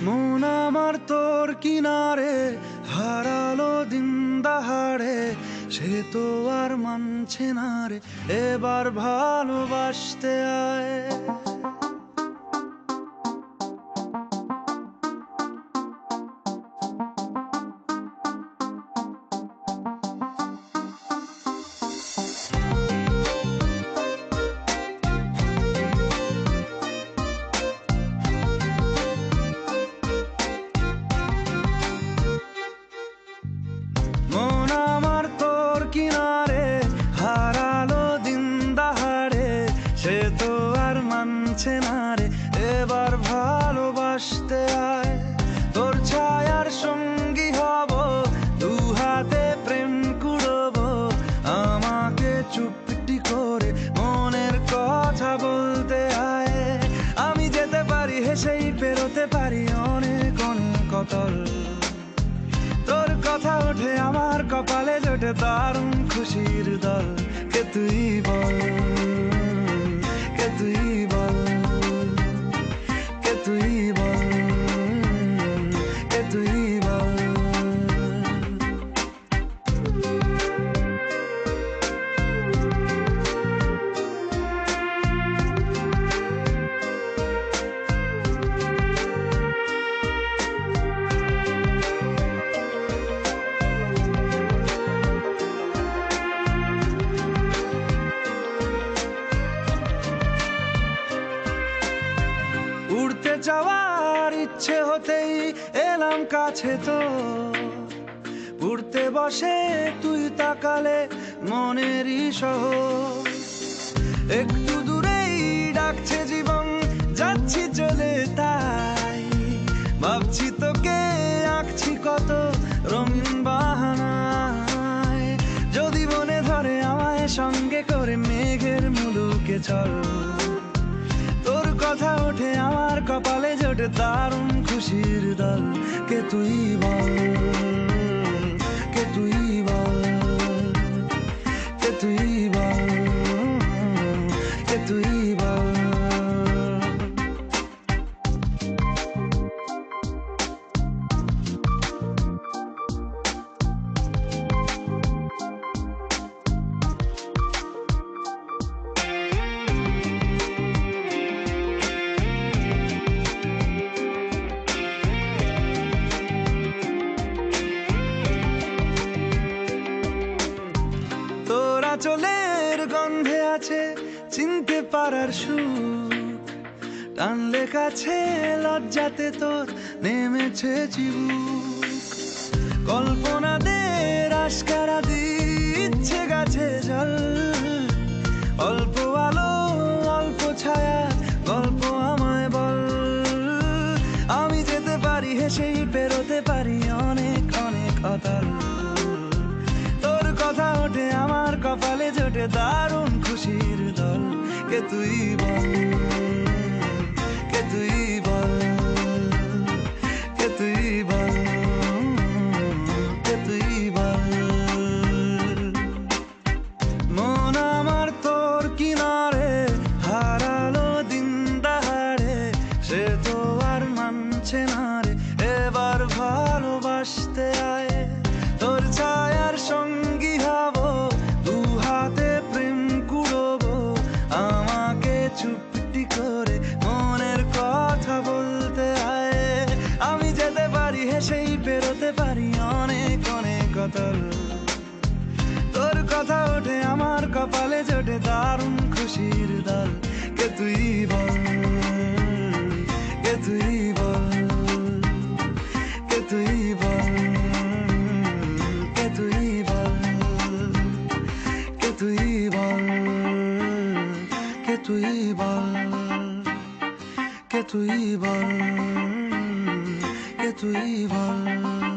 মন আমার তোর কিনারে হারালো দিন দাহাড়ে, সে তো আর মানছে না রে এবার ভালোবাসতে আয়। মন আমার তোর কিনারে হারালো দিন দাহাড়ে, সে তো আর মানছে না রে এবার ভালোবাসতে আয়। তোর ছায়ার সঙ্গী হব, দু হাতে প্রেম কুড়বো, আমাকে চুপটি করে মনের কথা বলতে আয়। আমি যেতে পারি হেসেই পেরোতে পারি অনেক অনেক অতল, তোর কথা ওঠে আমার কপালে জোটে দারুণ খুশির দল। কে তুই বল, কে তুই বল, কে তুই বল, কে তুই বল। উড়তে যাওয়ার ইচ্ছে হতেই এলাম কাছে তো, উড়তে বসে তুই তাকালে মনেরই শহর। একটু দূরেই ডাকছে জীবন, যাচ্ছি চলে তাই ভাবছি তোকে আঁকছি কত রঙিন বাহানায়। যদি মনে ধরে আমায় সঙ্গে করে মেঘের মুলুকে চল, তোর কথা ওঠে আমার কপালে জোটে দারুণ খুশির দল। কে তুই বল, কে তুই বল, কে তুই বল, কে তুই বল। চোলের গন্ধে আছে চিনতে পারার সুখ, টানলে কাছে লজ্জাতে তোর নেমেছে চিবুক। কল্পনাদের আশকারা দিচ্ছে গাছে জল, অল্প আলো অল্প ছায়া গল্প আমায় বল। আমি যেতে পারি হেসেই পেরোতে পারি অনেক অনেক অতল, তোর কথা ওঠে আমার কপালে জোটে দারুণ খুশির দল। কে তুই বল, কে তুই বল, কে তুই বল, কে তুই বল। মন আমার তোর কিনারে হারালো দিন দাহাড়ে, সে তো আর মানছে না রে এবার ভালোবাসতে আয়। তোর ছায়ার সঙ্গী হব, দু হাতে প্রেম কুড়বো, আমাকে চুপটি করে মনের কথা বলতে আয়। আমি যেতে পারি হেসেই পেরোতে পারি অনেক অনেক অতল, তোর কথা ওঠে আমার কপালে জোটে দারুণ খুশির দল। কে তুই বল, কে তুই বল, কে তুই বল, কে তুই বল, কে তুই বল, কে তুই বল, কে তুই বল, কে তুই বল।